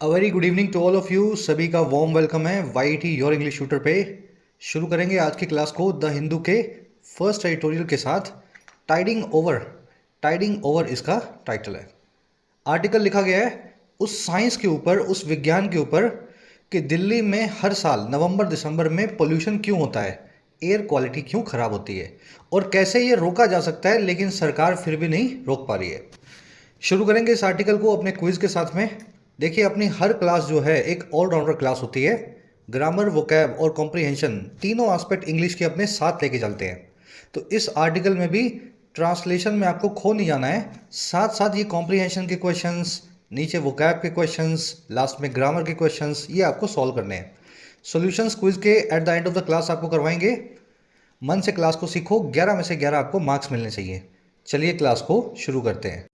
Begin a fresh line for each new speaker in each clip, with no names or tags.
A very good evening to all of you. सभी का warm welcome है YT your English shooter पे। शुरू करेंगे आज की क्लास को द हिंदू के फर्स्ट एडिटोरियल के साथ। टाइडिंग ओवर, टाइडिंग ओवर इसका टाइटल है। आर्टिकल लिखा गया है उस साइंस के ऊपर, उस विज्ञान के ऊपर कि दिल्ली में हर साल नवंबर दिसंबर में पोल्यूशन क्यों होता है, एयर क्वालिटी क्यों खराब होती है और कैसे ये रोका जा सकता है, लेकिन सरकार फिर भी नहीं रोक पा रही है। शुरू करेंगे इस आर्टिकल को अपने क्विज के साथ में। देखिए, अपनी हर क्लास जो है एक ऑलराउंडर क्लास होती है। ग्रामर, वोकैब और कॉम्प्रिहेंशन तीनों एस्पेक्ट इंग्लिश के अपने साथ लेके चलते हैं। तो इस आर्टिकल में भी ट्रांसलेशन में आपको खो नहीं जाना है, साथ साथ ये कॉम्प्रिहेंशन के क्वेश्चंस, नीचे वोकैब के क्वेश्चंस, लास्ट में ग्रामर के क्वेश्चंस, ये आपको सॉल्व करने हैं। सॉल्यूशंस क्विज के at the end of the class आपको करवाएंगे। मन से क्लास को सीखो, 11 में से 11 आपको मार्क्स मिलने चाहिए। चलिए क्लास को शुरू करते हैं।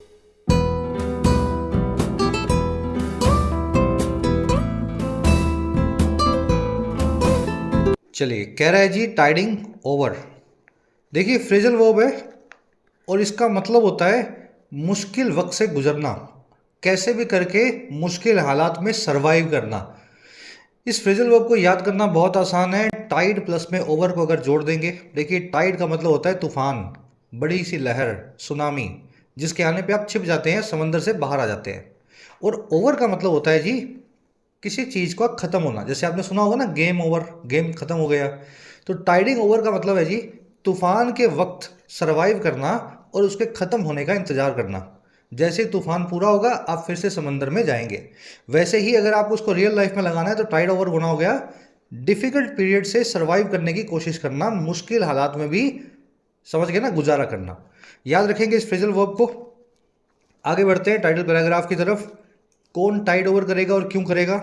चलिए, कह रहा है जी टाइडिंग ओवर। देखिए, फ्रेजल वर्ब है और इसका मतलब होता है मुश्किल वक्त से गुजरना, कैसे भी करके मुश्किल हालात में सरवाइव करना। इस फ्रेजल वर्ब को याद करना बहुत आसान है। टाइड प्लस में ओवर को अगर जोड़ देंगे, देखिए टाइड का मतलब होता है तूफान, बड़ी सी लहर, सुनामी, जिसके आने पे आप छिप जाते हैं, समंदर से बाहर आ जाते हैं। और ओवर का मतलब होता है जी किसी चीज़ का ख़त्म होना। जैसे आपने सुना होगा ना, गेम ओवर, गेम ख़त्म हो गया। तो टाइडिंग ओवर का मतलब है जी तूफान के वक्त सरवाइव करना और उसके ख़त्म होने का इंतज़ार करना। जैसे ही तूफान पूरा होगा आप फिर से समंदर में जाएंगे। वैसे ही अगर आप उसको रियल लाइफ में लगाना है तो टाइड ओवर गुना हो गया डिफ़िकल्ट पीरियड से सरवाइव करने की कोशिश करना, मुश्किल हालात में भी, समझ गए ना, गुजारा करना। याद रखेंगे इस फ्रेजल वर्ब को। आगे बढ़ते हैं टाइटल पैराग्राफ की तरफ। कौन टाइड ओवर करेगा और क्यों करेगा?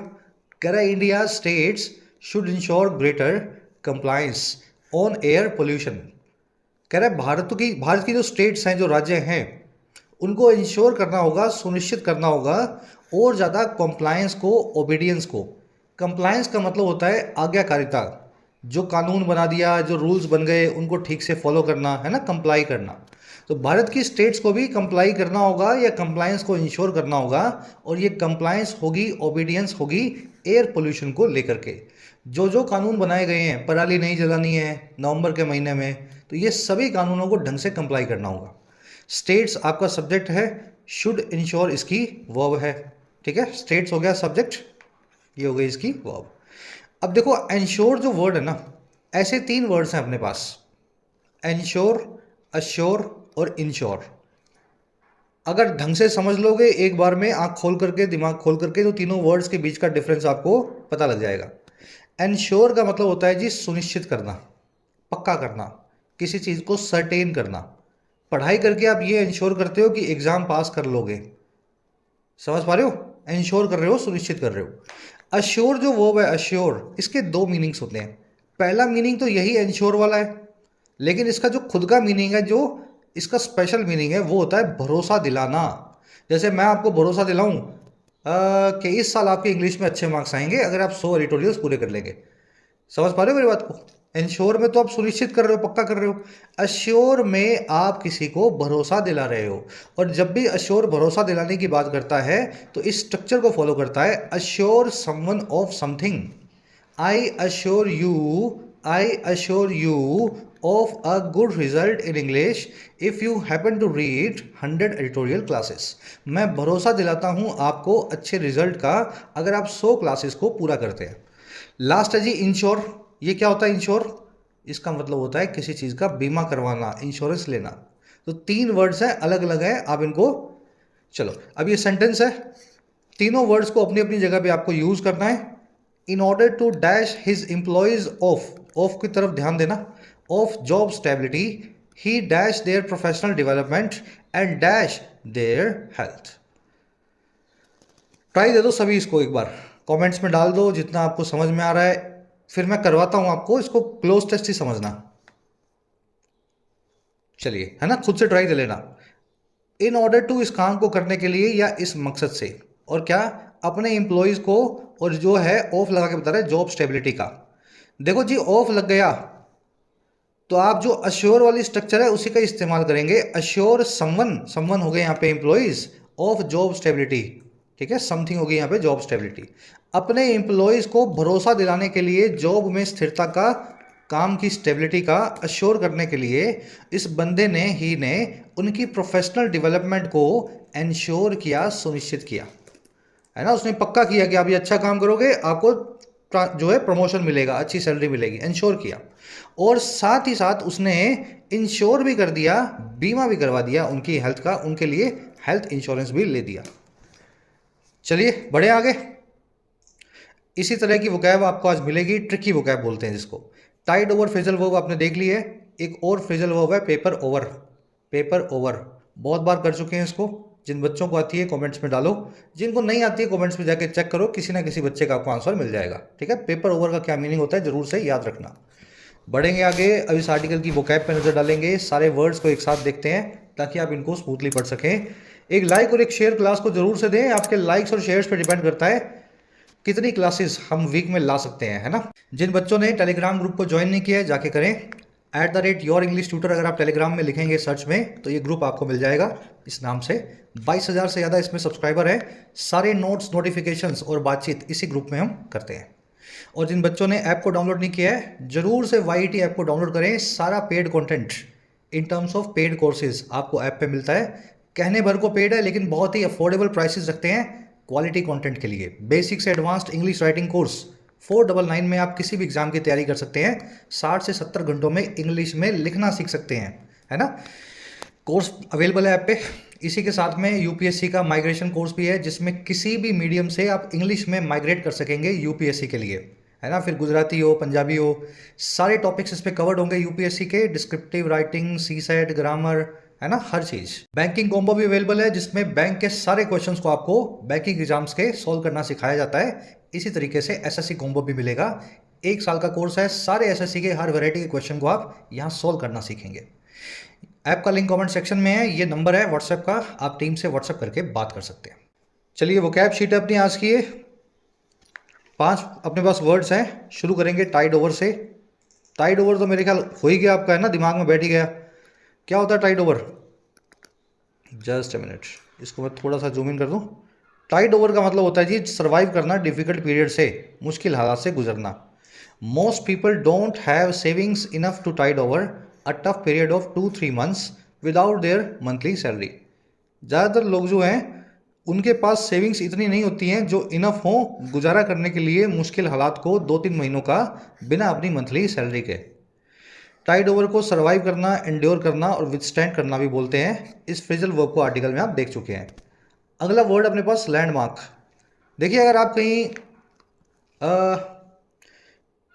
कह रहा है India states should ensure greater compliance on air pollution. कह रहा है भारत की जो स्टेट्स हैं, जो राज्य हैं, उनको इंश्योर करना होगा, सुनिश्चित करना होगा और ज़्यादा कंप्लायंस को, ओबीडियंस को। कंप्लायंस का मतलब होता है आज्ञाकारिता। जो कानून बना दिया, जो रूल्स बन गए, उनको ठीक से फॉलो करना है ना, कंप्लाई करना। तो भारत की स्टेट्स को भी कंप्लाई करना होगा या कंप्लायंस को इंश्योर करना होगा। और ये कंप्लायंस होगी, ओबीडियंस होगी एयर पोल्यूशन को लेकर के। जो जो कानून बनाए गए हैं, पराली नहीं जलानी है नवंबर के महीने में, तो ये सभी कानूनों को ढंग से कंप्लाई करना होगा। स्टेट्स आपका सब्जेक्ट है, शुड इंश्योर इसकी वर्ब है। ठीक है, स्टेट्स हो गया सब्जेक्ट, ये हो गई इसकी वर्ब। अब देखो, इंश्योर जो वर्ड है ना, ऐसे तीन वर्ड्स हैं अपने पास, इंश्योर, अश्योर और इंश्योर। अगर ढंग से समझ लोगे एक बार में, आंख खोल करके, दिमाग खोल करके, तो तीनों वर्ड्स के बीच का डिफरेंस आपको पता लग जाएगा। इंश्योर का मतलब होता है जी सुनिश्चित करना, पक्का करना, किसी चीज़ को सर्टेन करना। पढ़ाई करके आप ये इंश्योर करते हो कि एग्ज़ाम पास कर लोगे, समझ पा रहे हो? इंश्योर कर रहे हो, सुनिश्चित कर रहे हो। अश्योर जो वर्ब है, अश्योर, इसके दो मीनिंग्स होते हैं। पहला मीनिंग तो यही इंश्योर वाला है, लेकिन इसका जो खुद का मीनिंग है, जो इसका स्पेशल मीनिंग है, वो होता है भरोसा दिलाना। जैसे मैं आपको भरोसा दिलाऊं कि इस साल आपके इंग्लिश में अच्छे मार्क्स आएंगे अगर आप 100 एडिटोरियल्स पूरे कर लेंगे। समझ पा रहे हो मेरी बात को? इंश्योर में तो आप सुनिश्चित कर रहे हो, पक्का कर रहे हो। अश्योर में आप किसी को भरोसा दिला रहे हो। और जब भी अश्योर भरोसा दिलाने की बात करता है तो इस स्ट्रक्चर को फॉलो करता है, assure someone of something. I assure you, I assure you of a good result in English if you happen to read 100 editorial classes। मैं भरोसा दिलाता हूं आपको अच्छे रिजल्ट का अगर आप 100 क्लासेस को पूरा करते हैं। लास्ट है जी इंश्योर। ये क्या होता है इंश्योर? इसका मतलब होता है किसी चीज़ का बीमा करवाना, इंश्योरेंस लेना। तो तीन वर्ड्स हैं, अलग अलग हैं, आप इनको, चलो अब ये सेंटेंस है, तीनों वर्ड्स को अपनी अपनी जगह पे आपको यूज करना है। In order to dash his employees of की तरफ ध्यान देना, of job stability, he dash their professional development and dash their health. Try दे दो सभी इसको, एक बार कमेंट्स में डाल दो जितना आपको समझ में आ रहा है, फिर मैं करवाता हूं आपको, इसको क्लोज टेस्ट ही समझना। चलिए, है ना, खुद से ट्राई दे लेना। इन ऑर्डर टू, इस काम को करने के लिए या इस मकसद से, और क्या, अपने एम्प्लॉयज़ को, और जो है ऑफ लगा के बता रहे हैं जॉब स्टेबिलिटी का। देखो जी, ऑफ लग गया तो आप जो अश्योर वाली स्ट्रक्चर है उसी का इस्तेमाल करेंगे। अश्योर समवन, समवन हो गए यहाँ पे एम्प्लॉयज़, ऑफ जॉब स्टेबिलिटी, ठीक है, समथिंग होगी यहाँ पे जॉब स्टेबिलिटी। अपने एम्प्लॉयज़ को भरोसा दिलाने के लिए, जॉब में स्थिरता का, काम की स्टेबिलिटी का अश्योर करने के लिए इस बंदे ने उनकी प्रोफेशनल डेवलपमेंट को इंश्योर किया, सुनिश्चित किया, है ना। उसने पक्का किया कि आप ये अच्छा काम करोगे, आपको जो है प्रमोशन मिलेगा, अच्छी सैलरी मिलेगी, इंश्योर किया। और साथ ही साथ उसने इंश्योर भी कर दिया, बीमा भी करवा दिया उनकी हेल्थ का, उनके लिए हेल्थ इंश्योरेंस भी ले दिया। चलिए बढ़े आगे। इसी तरह की वोकैब आपको आज मिलेगी, ट्रिकी वोकैब बोलते हैं जिसको। टाइड ओवर फ्रेजल वर्ब आपने देख ली है। एक और फ्रेजल वर्ब है पेपर ओवर। पेपर ओवर बहुत बार कर चुके हैं इसको। जिन बच्चों को आती है कमेंट्स में डालो, जिनको नहीं आती है कमेंट्स में जाके चेक करो, किसी ना किसी बच्चे का आपको आंसर मिल जाएगा। ठीक है, पेपर ओवर का क्या मीनिंग होता है जरूर से याद रखना। बढ़ेंगे आगे, अब इस आर्टिकल की वोकैब पे नजर डालेंगे, सारे वर्ड्स को एक साथ देखते हैं ताकि आप इनको स्मूथली पढ़ सकें। एक लाइक और एक शेयर क्लास को जरूर से दें, आपके लाइक्स और शेयर्स पर डिपेंड करता है कितनी क्लासेस हम वीक में ला सकते हैं, है ना। जिन बच्चों ने टेलीग्राम ग्रुप को ज्वाइन नहीं किया है जाके करें। @YourEnglishTutor अगर आप टेलीग्राम में लिखेंगे सर्च में तो ये ग्रुप आपको मिल जाएगा इस नाम से। 22,000 से ज़्यादा इसमें सब्सक्राइबर है। सारे नोट्स, नोटिफिकेशंस और बातचीत इसी ग्रुप में हम करते हैं। और जिन बच्चों ने ऐप को डाउनलोड नहीं किया है जरूर से YT ऐप को डाउनलोड करें। सारा paid content in terms of paid courses आपको ऐप पे मिलता है। कहने भर को पेड है लेकिन बहुत ही अफोर्डेबल प्राइसेस रखते हैं क्वालिटी कंटेंट के लिए। बेसिक से एडवांस्ड इंग्लिश राइटिंग कोर्स 499 में आप किसी भी एग्जाम की तैयारी कर सकते हैं। 60 से 70 घंटों में इंग्लिश में लिखना सीख सकते हैं, है ना। कोर्स अवेलेबल है ऐप पे। इसी के साथ में UPSC का माइग्रेशन कोर्स भी है जिसमें किसी भी मीडियम से आप इंग्लिश में माइग्रेट कर सकेंगे UPSC के लिए, है ना। फिर गुजराती हो, पंजाबी हो, सारे टॉपिक्स इस पे कवर्ड होंगे UPSC के। डिस्क्रिप्टिव राइटिंग, CSAT, ग्रामर, है ना, हर चीज। बैंकिंग कॉम्बो भी अवेलेबल है जिसमें बैंक के सारे क्वेश्चंस को आपको बैंकिंग एग्जाम्स के सोल्व करना सिखाया जाता है। इसी तरीके से SSC कॉम्बो भी मिलेगा। 1 साल का कोर्स है, सारे SSC के हर वैरायटी के क्वेश्चन को आप यहाँ सोल्व करना सीखेंगे। ऐप का लिंक कमेंट सेक्शन में है, ये नंबर है व्हाट्सएप का, आप टीम से व्हाट्सएप करके बात कर सकते हैं। चलिए वोकैब शीट अपनी आज की 5 अपने पास वर्ड्स हैं। शुरू करेंगे टाइड ओवर से। टाइड ओवर तो मेरे ख्याल हो ही गया आपका, है ना, दिमाग में बैठ ही गया। क्या होता है tide over? Just a minute, इसको मैं थोड़ा सा जूम इन कर दूं। टाइड ओवर का मतलब होता है जी सर्वाइव करना डिफिकल्ट पीरियड से, मुश्किल हालात से गुजरना। Most people don't have savings enough to tide over a tough period of 2-3 months without their monthly salary. ज़्यादातर लोग जो हैं उनके पास सेविंग्स इतनी नहीं होती हैं जो इनफ हो गुजारा करने के लिए मुश्किल हालात को 2-3 महीनों का बिना अपनी मंथली सैलरी के। टाइड ओवर को सर्वाइव करना, एंड्योर करना और विथस्टैंड करना भी बोलते हैं। इस फ्रेजल वर्ब को आर्टिकल में आप देख चुके हैं। अगला वर्ड अपने पास लैंडमार्क। देखिए अगर आप कहीं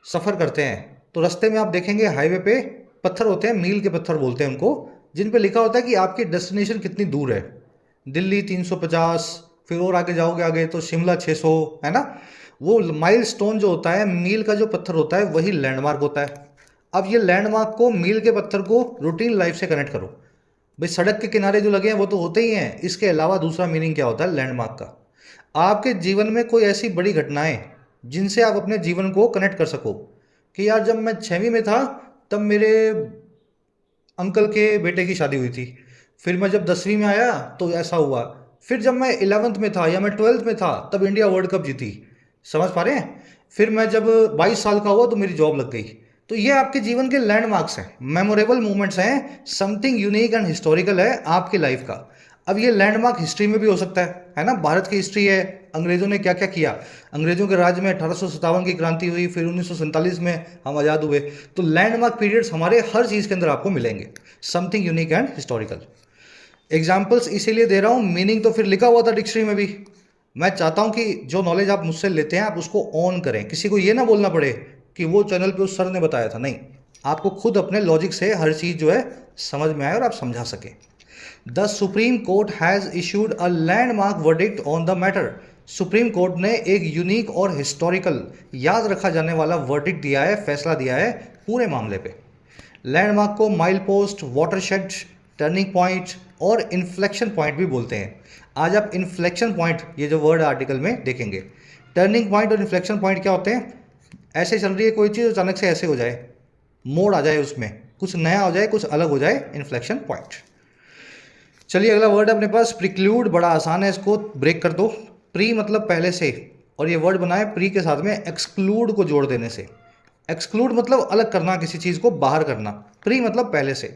सफ़र करते हैं तो रास्ते में आप देखेंगे हाईवे पे पत्थर होते हैं, मील के पत्थर बोलते हैं उनको, जिन पे लिखा होता है कि आपकी डेस्टिनेशन कितनी दूर है। दिल्ली 350, फिर और आगे जाओगे आगे तो शिमला 600, है ना। वो माइल स्टोन जो होता है, मील का जो पत्थर होता है, वही लैंडमार्क होता है। अब ये लैंडमार्क को, मील के पत्थर को रूटीन लाइफ से कनेक्ट करो। भाई सड़क के किनारे जो लगे हैं वो तो होते ही हैं, इसके अलावा दूसरा मीनिंग क्या होता है लैंडमार्क का? आपके जीवन में कोई ऐसी बड़ी घटनाएं जिनसे आप अपने जीवन को कनेक्ट कर सको कि यार जब मैं 6वीं में था तब मेरे अंकल के बेटे की शादी हुई थी, फिर मैं जब 10वीं में आया तो ऐसा हुआ, फिर जब मैं 11th में था या मैं 12th में था तब इंडिया वर्ल्ड कप जीती। समझ पा रहे हैं? फिर मैं जब 22 साल का हुआ तो मेरी जॉब लग गई। तो ये आपके जीवन के लैंडमार्क्स हैं, मेमोरेबल मोमेंट्स हैं, समथिंग यूनिक एंड हिस्टोरिकल है आपकी लाइफ का। अब ये लैंडमार्क हिस्ट्री में भी हो सकता है ना। भारत की हिस्ट्री है, अंग्रेजों ने क्या क्या किया। अंग्रेजों के राज्य में 1857 की क्रांति हुई, फिर 1947 में हम आज़ाद हुए। तो लैंडमार्क पीरियड्स हमारे हर चीज़ के अंदर आपको मिलेंगे, something unique and historical. Examples इसीलिए दे रहा हूँ, मीनिंग तो फिर लिखा हुआ था डिक्शनरी में भी। मैं चाहता हूँ कि जो नॉलेज आप मुझसे लेते हैं आप उसको ऑन करें, किसी को ये ना बोलना पड़े कि वो चैनल पे उस सर ने बताया था। नहीं, आपको खुद अपने लॉजिक से हर चीज़ जो है समझ में आए और आप समझा सकें। The supreme court has issued a landmark verdict on the matter. Supreme court ने एक यूनिक और हिस्टोरिकल, याद रखा जाने वाला वर्डिक्ट दिया है, फैसला दिया है पूरे मामले पे। लैंडमार्क को mile post, watershed, turning point और इन्फ्लेक्शन पॉइंट भी बोलते हैं। आज आप इन्फ्लेक्शन पॉइंट, ये जो वर्ड आर्टिकल में देखेंगे। टर्निंग पॉइंट और इन्फ्लेक्शन पॉइंट क्या होते हैं? ऐसे चल रही है कोई चीज़, अचानक से ऐसे हो जाए, मोड़ आ जाए, उसमें कुछ नया हो जाए, कुछ अलग हो जाए, इन्फ्लेक्शन पॉइंट। चलिए अगला वर्ड अपने पास प्रिक्लूड। बड़ा आसान है, इसको ब्रेक कर दो। प्री मतलब पहले से, और ये वर्ड बना है प्री के साथ में एक्सक्लूड को जोड़ देने से। एक्सक्लूड मतलब अलग करना, किसी चीज़ को बाहर करना। प्री मतलब पहले से,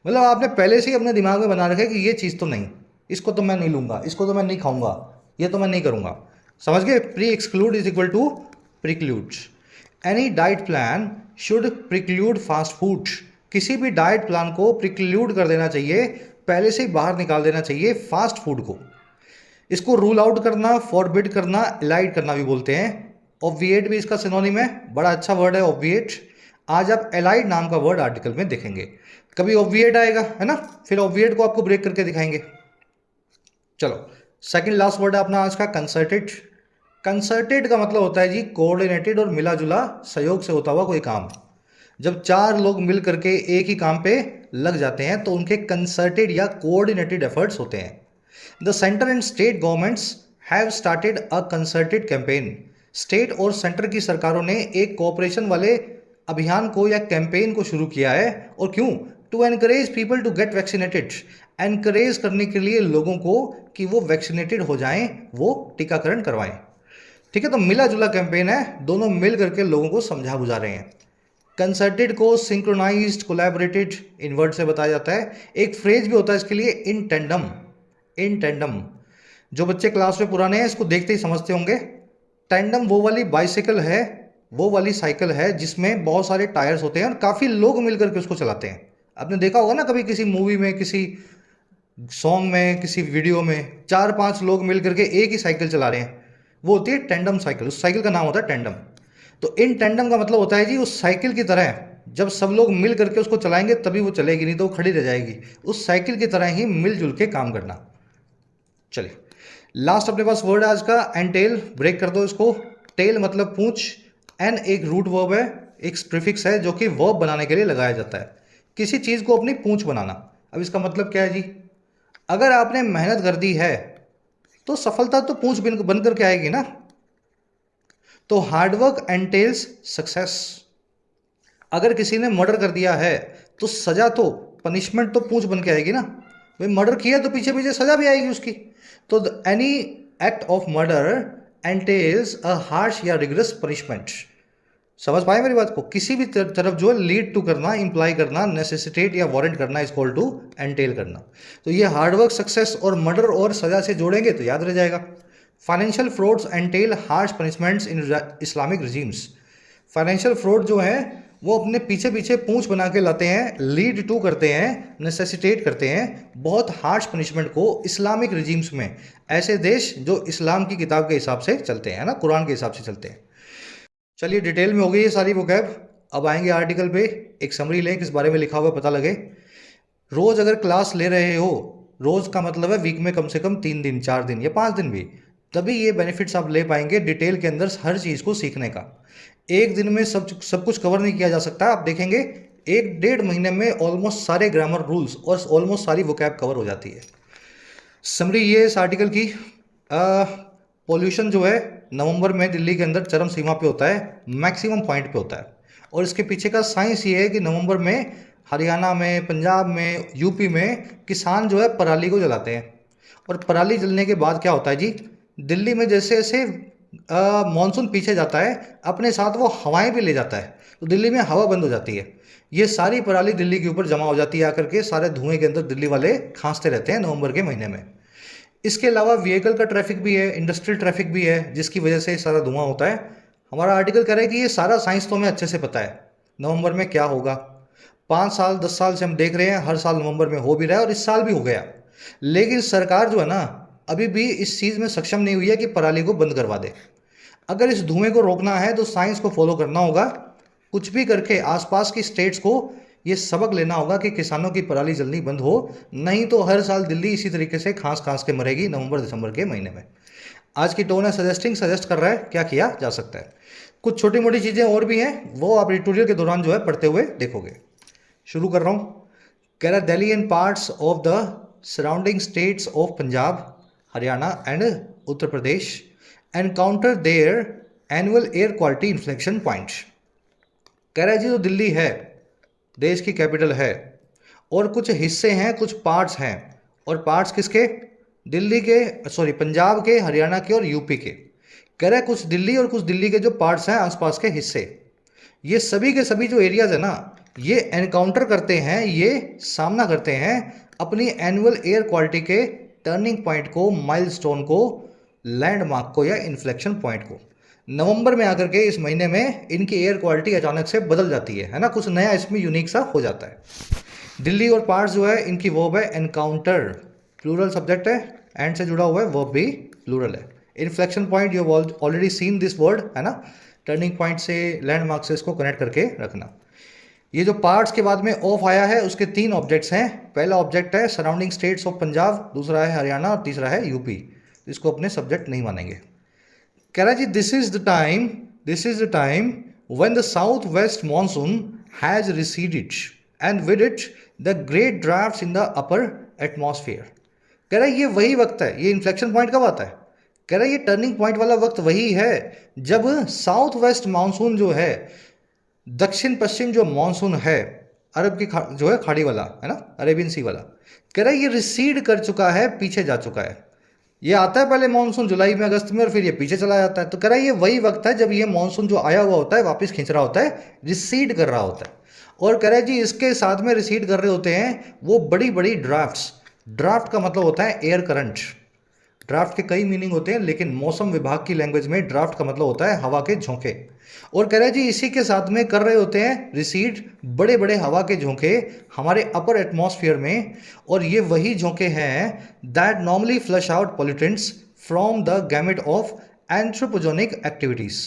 मतलब आपने पहले से ही अपने दिमाग में बना रखा है कि ये चीज़ तो नहीं, इसको तो मैं नहीं लूँगा, इसको तो मैं नहीं खाऊंगा, ये तो मैं नहीं करूँगा। समझ गए? Pre exclude is equal to preclude. Any diet plan should preclude fast food. किसी भी डाइट प्लान को प्रिक्लूड कर देना चाहिए, पहले से ही बाहर निकाल देना चाहिए फास्ट फूड को। इसको रूल आउट करना, फॉरबिड करना, एलाइड करना भी बोलते हैं। ऑब्विएट भी इसका सिनोनिम है, बड़ा अच्छा वर्ड है ऑब्विएट। आज आप एलाइड नाम का वर्ड आर्टिकल में देखेंगे, कभी ऑब्विएट आएगा है ना, फिर ऑब्विएट को आपको ब्रेक करके दिखाएंगे। चलो, सेकंड लास्ट वर्ड है अपना आज का कंसर्टेड। कंसर्टेड का मतलब होता है जी कोऑर्डिनेटेड और मिला जुला सहयोग से होता हुआ कोई काम। जब चार लोग मिल करके एक ही काम पे लग जाते हैं तो उनके कंसर्टेड या कोऑर्डिनेटेड एफर्ट्स होते हैं। The centre and state governments have started a concerted campaign. State और सेंटर की सरकारों ने एक कोऑपरेशन वाले अभियान को या कैंपेन को शुरू किया है। और क्यों? To encourage people to get vaccinated. Encourage करने के लिए लोगों को कि वो वैक्सीनेटेड हो जाएं, वो टीकाकरण करवाएं। ठीक है, तो मिला जुला कैंपेन है, दोनों मिल करके लोगों को समझा बुझा रहे हैं। कंसर्टेड को सिंक्रोनाइज्ड, कोलैबोरेटेड इन वर्ड से बताया जाता है। एक फ्रेज भी होता है इसके लिए, इन टेंडम। इन टेंडम, जो बच्चे क्लास में पुराने हैं इसको देखते ही समझते होंगे। टेंडम वो वाली बाइसाइकिल है, वो वाली साइकिल है जिसमें बहुत सारे टायर्स होते हैं और काफ़ी लोग मिलकर के उसको चलाते हैं। आपने देखा होगा ना कभी किसी मूवी में, किसी सॉन्ग में, किसी वीडियो में 4-5 लोग मिल करके एक ही साइकिल चला रहे हैं, वो होती है टेंडम साइकिल। उस साइकिल का नाम होता है टेंडम। तो इन टेंडम का मतलब होता है जी उस साइकिल की तरह जब सब लोग मिल करके उसको चलाएंगे तभी वो चलेगी, नहीं तो वो खड़ी रह जाएगी। उस साइकिल की तरह ही मिलजुल के काम करना। चलिए, लास्ट अपने पास वर्ड है आज का एंटेल। ब्रेक कर दो इसको। टेल मतलब पूंछ। एन एक रूट वर्ब है, एक प्रीफिक्स है जो कि वर्ब बनाने के लिए लगाया जाता है, किसी चीज को अपनी पूंछ बनाना। अब इसका मतलब क्या है जी? अगर आपने मेहनत कर दी है तो सफलता तो पूंछ बन करके आएगी ना। तो हार्डवर्क एंटेल्स सक्सेस। अगर किसी ने मर्डर कर दिया है तो सजा तो, पनिशमेंट तो पूंछ बन के आएगी ना। भाई मर्डर किया तो पीछे पीछे सजा भी आएगी उसकी। तो any act of murder एंटेल्स a harsh या रिगरस पनिशमेंट। समझ पाए मेरी बात को? किसी भी तरफ जो है लीड टू करना, इंप्लाई करना, नेसेसिटेट या वारंट करना इज कॉल्ड टू एंटेल करना। तो ये हार्डवर्क, सक्सेस और मर्डर और सजा से जोड़ेंगे तो याद रह जाएगा। Financial frauds entail harsh punishments इन इस्लामिक रिजीम्स। फाइनेंशियल फ्रॉड जो है वो अपने पीछे पीछे पूंछ बना के लाते हैं, लीड टू करते हैं, नेसेसिटेट करते हैं बहुत हार्श पनिशमेंट को इस्लामिक रिजीम्स में। ऐसे देश जो इस्लाम की किताब के हिसाब से चलते हैं ना, कुरान के हिसाब से चलते हैं। चलिए, डिटेल में हो गई ये सारी वोकैब। अब आएंगे आर्टिकल पे, एक समरी लें किस बारे में लिखा हुआ पता लगे। रोज अगर क्लास ले रहे हो, रोज का मतलब है वीक में कम से कम 3 दिन, 4 दिन या 5 दिन भी, तभी ये बेनिफिट्स आप ले पाएंगे डिटेल के अंदर हर चीज़ को सीखने का। एक दिन में सब कुछ कवर नहीं किया जा सकता। आप देखेंगे 1-1.5 महीने में ऑलमोस्ट सारे ग्रामर रूल्स और ऑलमोस्ट सारी वोकैब कवर हो जाती है। समरी ये इस आर्टिकल की। पोल्यूशन जो है नवंबर में दिल्ली के अंदर चरम सीमा पे होता है, मैक्सिमम पॉइंट पे होता है। और इसके पीछे का साइंस ये है कि नवंबर में हरियाणा में, पंजाब में, यूपी में किसान जो है पराली को जलाते हैं। और पराली जलने के बाद क्या होता है जी, दिल्ली में जैसे जैसे मानसून पीछे जाता है अपने साथ वो हवाएं भी ले जाता है, तो दिल्ली में हवा बंद हो जाती है। ये सारी पराली दिल्ली के ऊपर जमा हो जाती है आकर के, सारे धुएं के अंदर दिल्ली वाले खांसते रहते हैं नवंबर के महीने में। इसके अलावा व्हीकल का ट्रैफिक भी है, इंडस्ट्रियल ट्रैफिक भी है, जिसकी वजह से सारा धुआं होता है। हमारा आर्टिकल कह रहा है कि ये सारा साइंस तो हमें अच्छे से पता है नवंबर में क्या होगा। 5 साल 10 साल से हम देख रहे हैं, हर साल नवंबर में हो भी रहा है और इस साल भी हो गया। लेकिन सरकार जो है ना, अभी भी इस चीज़ में सक्षम नहीं हुई है कि पराली को बंद करवा दे। अगर इस धुएं को रोकना है तो साइंस को फॉलो करना होगा, कुछ भी करके आसपास की स्टेट्स को ये सबक लेना होगा कि किसानों की पराली जल्दी बंद हो, नहीं तो हर साल दिल्ली इसी तरीके से खांस खांस के मरेगी नवंबर दिसंबर के महीने में। आज की टोन है सजेस्ट कर रहा है क्या किया जा सकता है। कुछ छोटी मोटी चीज़ें और भी हैं, वो आप ट्यूटोरियल के दौरान जो है पढ़ते हुए देखोगे। शुरू कर रहा हूँ। कह रहा Delhi and parts of the surrounding states of Punjab, Haryana and Uttar Pradesh encounter there annual air quality inflection point. कह रहा है जी जो दिल्ली है देश की कैपिटल है और कुछ हिस्से हैं, कुछ पार्ट्स हैं। और पार्ट्स किसके? दिल्ली के सॉरी पंजाब के, हरियाणा के और यूपी के। कह रहा है कुछ दिल्ली और कुछ दिल्ली के जो पार्ट्स हैं, आसपास के हिस्से, ये सभी के सभी जो एरियाज है ना, ये एनकाउंटर करते हैं, ये सामना करते हैं अपनी एनुअल एयर क्वालिटी के टर्निंग पॉइंट को, माइलस्टोन को, लैंडमार्क को या इन्फ्लेक्शन पॉइंट को। नवंबर में आकर के इस महीने में इनकी एयर क्वालिटी अचानक से बदल जाती है ना, कुछ नया इसमें यूनिक सा हो जाता है। दिल्ली और पार्ट्स जो है इनकी वर्ब है एनकाउंटर, प्लूरल सब्जेक्ट है, एंड से जुड़ा हुआ है, वर्ब भी प्लूरल है। Inflection point, you have already seen this word, है ना, टर्निंग पॉइंट से, लैंडमार्क से इसको कनेक्ट करके रखना। ये जो पार्ट्स के बाद में ऑफ आया है उसके तीन ऑब्जेक्ट्स हैं। पहला ऑब्जेक्ट है सराउंडिंग स्टेट्स ऑफ पंजाब, दूसरा है हरियाणा और तीसरा है यूपी। इसको अपने सब्जेक्ट नहीं मानेंगे। कह रहा है जी this is the time when the south west monsoon has receded and with it the great drafts in the upper atmosphere. कह रहा है ये वही वक्त है, ये इन्फ्लेक्शन पॉइंट कब आता है? कह रहा है ये टर्निंग पॉइंट वाला वक्त वही है जब साउथ वेस्ट मानसून जो है, दक्षिण पश्चिम जो मानसून है, अरब की जो है खाड़ी वाला, है ना, अरेबियन सी वाला, कह रहा है ये रिसीड कर चुका है, पीछे जा चुका है। ये आता है पहले मानसून जुलाई में, अगस्त में, और फिर ये पीछे चला जाता है। तो कह रहा है ये वही वक्त है जब ये मानसून जो आया हुआ होता है वापस खींच रहा होता है, रिसीड कर रहा होता है। और कह रहा है जी इसके साथ में रिसीड कर रहे होते हैं वो बड़ी बड़ी ड्राफ्ट्स। ड्राफ्ट का मतलब होता है एयर करंट। ड्राफ्ट के कई मीनिंग होते हैं, लेकिन मौसम विभाग की लैंग्वेज में ड्राफ्ट का मतलब होता है हवा के झोंके। और कह रहे हैं जी इसी के साथ में कर रहे होते हैं रिसीड बड़े बड़े हवा के झोंके हमारे अपर एटमॉस्फेयर में। और ये वही झोंके हैं that normally flush out pollutants from the gamete of anthropogenic activities.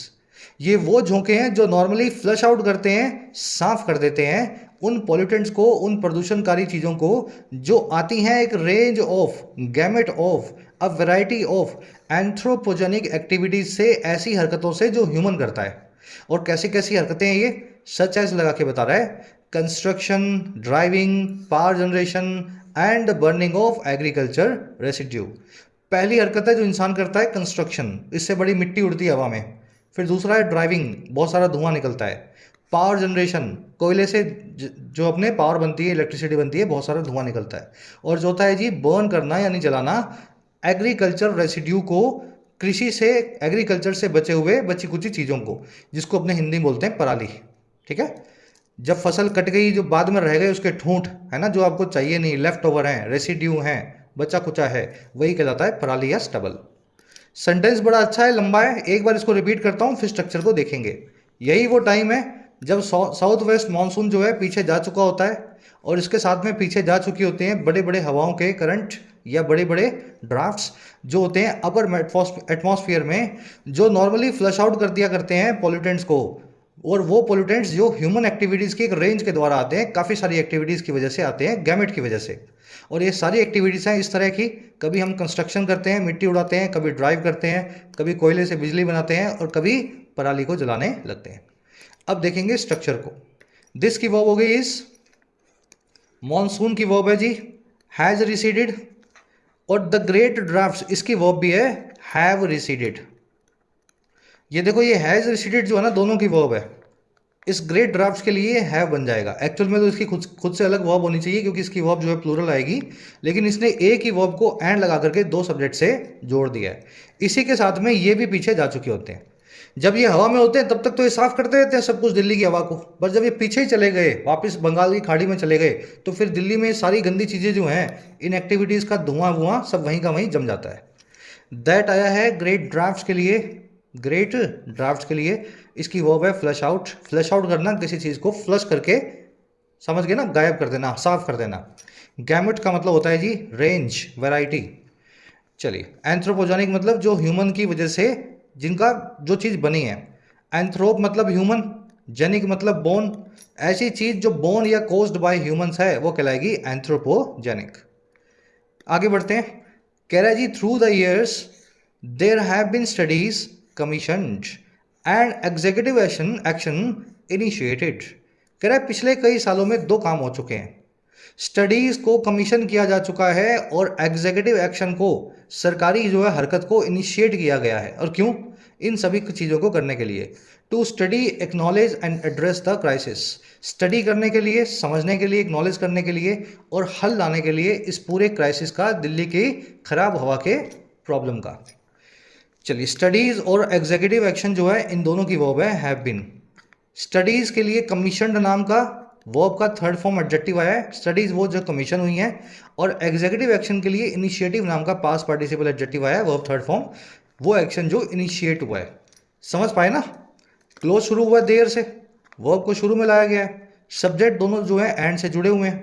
ये वो झोंके हैं जो नॉर्मली फ्लश आउट करते हैं, साफ कर देते हैं उन पॉल्यूटेंट्स को, उन प्रदूषणकारी चीज़ों को जो आती हैं एक range of gamete of a variety of anthropogenic activities से, ऐसी हरकतों से जो ह्यूमन करता है। और कैसी कैसी हरकतें हैं ये, सच एज लगा के बता रहा है, construction, driving, power generation and burning of agriculture residue. पहली हरकत है जो इंसान करता है कंस्ट्रक्शन, इससे बड़ी मिट्टी उड़ती है हवा में। फिर दूसरा है ड्राइविंग, बहुत सारा धुआं निकलता है। पावर जनरेशन, कोयले से जो अपने पावर बनती है, इलेक्ट्रिसिटी बनती है, बहुत सारा धुआं निकलता है। और जो होता है जी बर्न करना यानी जलाना एग्रीकल्चर रेसिड्यू को, कृषि से, एग्रीकल्चर से बचे हुए बची कुची चीज़ों को, जिसको अपने हिंदी में बोलते हैं पराली। ठीक है, जब फसल कट गई, जो बाद में रह गए उसके ठूंठ, है ना, जो आपको चाहिए नहीं, लेफ्ट ओवर हैं, रेसिड्यू हैं, बचा कुचा है, वही कहलाता है पराली या स्टबल। सेंटेंस बड़ा अच्छा है, लंबा है, एक बार इसको रिपीट करता हूँ फिर स्ट्रक्चर को देखेंगे। यही वो टाइम है जब साउथ वेस्ट मानसून जो है पीछे जा चुका होता है, और इसके साथ में पीछे जा चुकी होते हैं बड़े बड़े हवाओं के करंट या बड़े बड़े ड्राफ्ट्स जो होते हैं अपर एटमॉस्फेयर में, जो नॉर्मली फ्लश आउट कर दिया करते हैं पॉल्यूटेंट्स को। और वो पॉल्यूटेंट्स जो ह्यूमन एक्टिविटीज़ की एक रेंज के द्वारा आते हैं, काफ़ी सारी एक्टिविटीज़ की वजह से आते हैं, गैमेट की वजह से। और ये सारी एक्टिविटीज़ हैं इस तरह की, कभी हम कंस्ट्रक्शन करते हैं, मिट्टी उड़ाते हैं, कभी ड्राइव करते हैं, कभी कोयले से बिजली बनाते हैं, और कभी पराली को जलाने लगते हैं। अब देखेंगे स्ट्रक्चर को। दिस की वर्ब हो गई इज, मॉनसून की वर्ब है जी हैज रिसीडेड, और द ग्रेट ड्राफ्ट्स इसकी वर्ब भी है हैव रिसीडेड। ये देखो ये हैज रिसीडेड जो है ना, दोनों की वर्ब है। इस ग्रेट ड्राफ्ट्स के लिए हैव बन जाएगा। एक्चुअल में तो इसकी खुद से अलग वर्ब होनी चाहिए, क्योंकि इसकी वर्ब जो है प्लूरल आएगी, लेकिन इसने एक ही वर्ब को एंड लगा करके दो सब्जेक्ट से जोड़ दिया है। इसी के साथ में ये भी पीछे जा चुके होते हैं। जब ये हवा में होते हैं तब तक तो ये साफ करते रहते हैं सब कुछ दिल्ली की हवा को, बस जब ये पीछे ही चले गए, वापस बंगाल की खाड़ी में चले गए, तो फिर दिल्ली में सारी गंदी चीज़ें जो हैं, इन एक्टिविटीज़ का धुआं वुआं सब वहीं का वहीं जम जाता है। दैट आया है ग्रेट ड्राफ्ट्स के लिए, ग्रेट ड्राफ्ट्स के लिए। इसकी वर्ब है फ्लश आउट। फ्लश आउट करना, किसी चीज़ को फ्लश करके, समझ गए ना, गायब कर देना, साफ कर देना। गैमेट का मतलब होता है जी रेंज, वैरायटी। चलिए, एंथ्रोपोजेनिक मतलब जो ह्यूमन की वजह से जिनका जो चीज़ बनी है। एंथ्रोप मतलब ह्यूमन, जेनिक मतलब बोन। ऐसी चीज़ जो बोन या कोज्ड बाय ह्यूमंस है वो कहलाएगी एंथ्रोपोजेनिक। आगे बढ़ते हैं। कह रहा है जी through the years there have been studies commissioned and executive action initiated. कह रहा है पिछले कई सालों में दो काम हो चुके हैं। स्टडीज़ को कमीशन किया जा चुका है और एग्जीक्यूटिव एक्शन को, सरकारी जो है हरकत को इनिशिएट किया गया है। और क्यों? इन सभी चीज़ों को करने के लिए। To study, acknowledge and address the crisis, study करने के लिए, समझने के लिए, एक्नॉलेज करने के लिए और हल लाने के लिए इस पूरे क्राइसिस का, दिल्ली की खराब हवा के प्रॉब्लम का। चलिए, स्टडीज और एग्जीक्यूटिव एक्शन जो है इन दोनों की वर्ब है हैव बीन। स्टडीज के लिए कमीशनड नाम का वर्ब का थर्ड फॉर्म एडजेक्टिव आया है, स्टडीज वो जो कमीशन हुई है, और एग्जीक्यूटिव एक्शन के लिए इनिशिएटिव नाम का पास्ट पार्टिसिपल एडजेक्टिव आया है वर्ब थर्ड फॉर्म, वो एक्शन जो इनिशिएट हुआ है। समझ पाए ना? क्लोज शुरू हुआ देर से, वर्ब को शुरू में लाया गया है, सब्जेक्ट दोनों जो है एंड से जुड़े हुए हैं।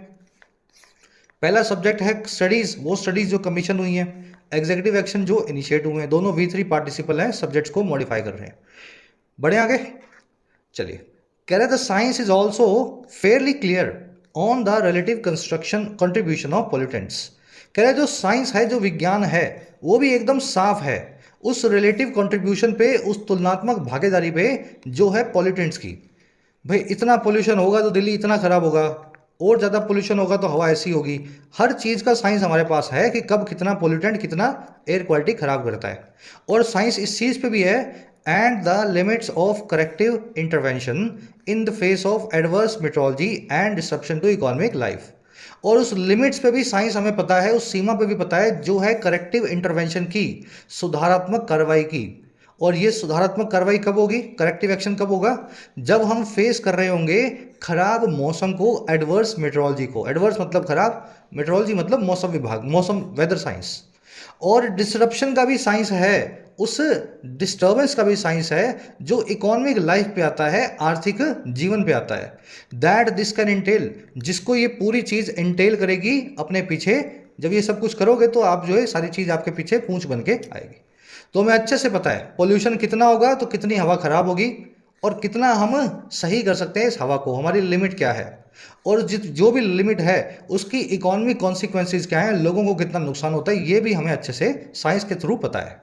पहला सब्जेक्ट है स्टडीज, वो स्टडीज जो कमीशन हुई है, एग्जीक्यूटिव एक्शन जो इनिशिएट हुए हैं, दोनों V3 पार्टिसिपल हैं, सब्जेक्ट्स को मॉडिफाई कर रहे हैं। बढ़े आगे, चलिए। कह रहे the science is also Fairlie clear on the relative construction contribution of pollutants. कह रहे जो साइंस है, जो विज्ञान है, वो भी एकदम साफ है उस रिलेटिव कंट्रीब्यूशन पे, उस तुलनात्मक भागीदारी पे जो है पॉल्यूटेंट्स की। भाई इतना पोल्यूशन होगा तो दिल्ली इतना खराब होगा, और ज़्यादा पोल्यूशन होगा तो हवा ऐसी होगी। हर चीज़ का साइंस हमारे पास है कि कब कितना पोल्यूटेंट कितना एयर क्वालिटी खराब करता है। और साइंस इस चीज़ पे भी है, and the limits of corrective intervention in the face of adverse meteorology and disruption to economic life. और उस लिमिट्स पे भी साइंस हमें पता है, उस सीमा पे भी पता है जो है करेक्टिव इंटरवेंशन की, सुधारात्मक कार्रवाई की। और ये सुधारात्मक कार्रवाई कब होगी, करेक्टिव एक्शन कब होगा, जब हम फेस कर रहे होंगे खराब मौसम को, एडवर्स मेट्रोलॉजी को। एडवर्स मतलब खराब, मेट्रोलॉजी मतलब मौसम विभाग, मौसम वेदर साइंस। और डिसरप्शन का भी साइंस है, उस डिस्टर्बेंस का भी साइंस है जो इकोनॉमिक लाइफ पे आता है, आर्थिक जीवन पे आता है। दैट दिस कैन इंटेल, जिसको ये पूरी चीज़ इंटेल करेगी अपने पीछे। जब ये सब कुछ करोगे तो आप जो है सारी चीज़ आपके पीछे पूंछ बन के आएगी। तो हमें अच्छे से पता है पोल्यूशन कितना होगा तो कितनी हवा खराब होगी, और कितना हम सही कर सकते हैं इस हवा को, हमारी लिमिट क्या है, और जो भी लिमिट है उसकी इकोनॉमिक कॉन्सिक्वेंसेज क्या है, लोगों को कितना नुकसान होता है, ये भी हमें अच्छे से साइंस के थ्रू पता है।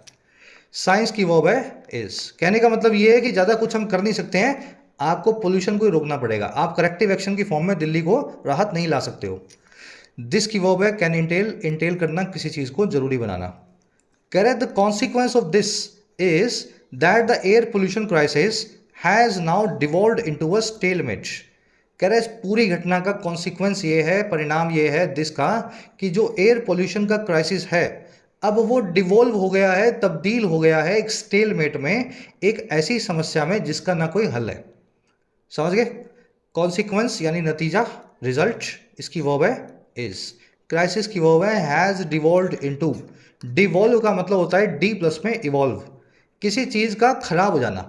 साइंस की वर्ब है इज। कहने का मतलब ये है कि ज़्यादा कुछ हम कर नहीं सकते हैं, आपको पोल्यूशन को ही रोकना पड़ेगा। आप करेक्टिव एक्शन की फॉर्म में दिल्ली को राहत नहीं ला सकते हो। दिस की वर्ब है कैन इंटेल, इंटेल करना, किसी चीज़ को जरूरी बनाना। कह रहे the consequence of this is that the air pollution crisis has now devolved into a stalemate. कह रहे इस पूरी घटना का कॉन्सिक्वेंस ये है, परिणाम ये है दिस का, कि जो एयर पोल्यूशन का क्राइसिस है अब वो डिवॉल्व हो गया है, तब्दील हो गया है एक स्टेलमेट में, एक ऐसी समस्या में जिसका ना कोई हल है। समझ गए? कॉन्सिक्वेंस यानी नतीजा, रिजल्ट, इसकी वर्ब है इज। क्राइसिस की वर्ब है हैज डिवॉल्व्ड इनटू। डिवॉल्व का मतलब होता है डी प्लस में इवॉल्व, किसी चीज़ का खराब हो जाना।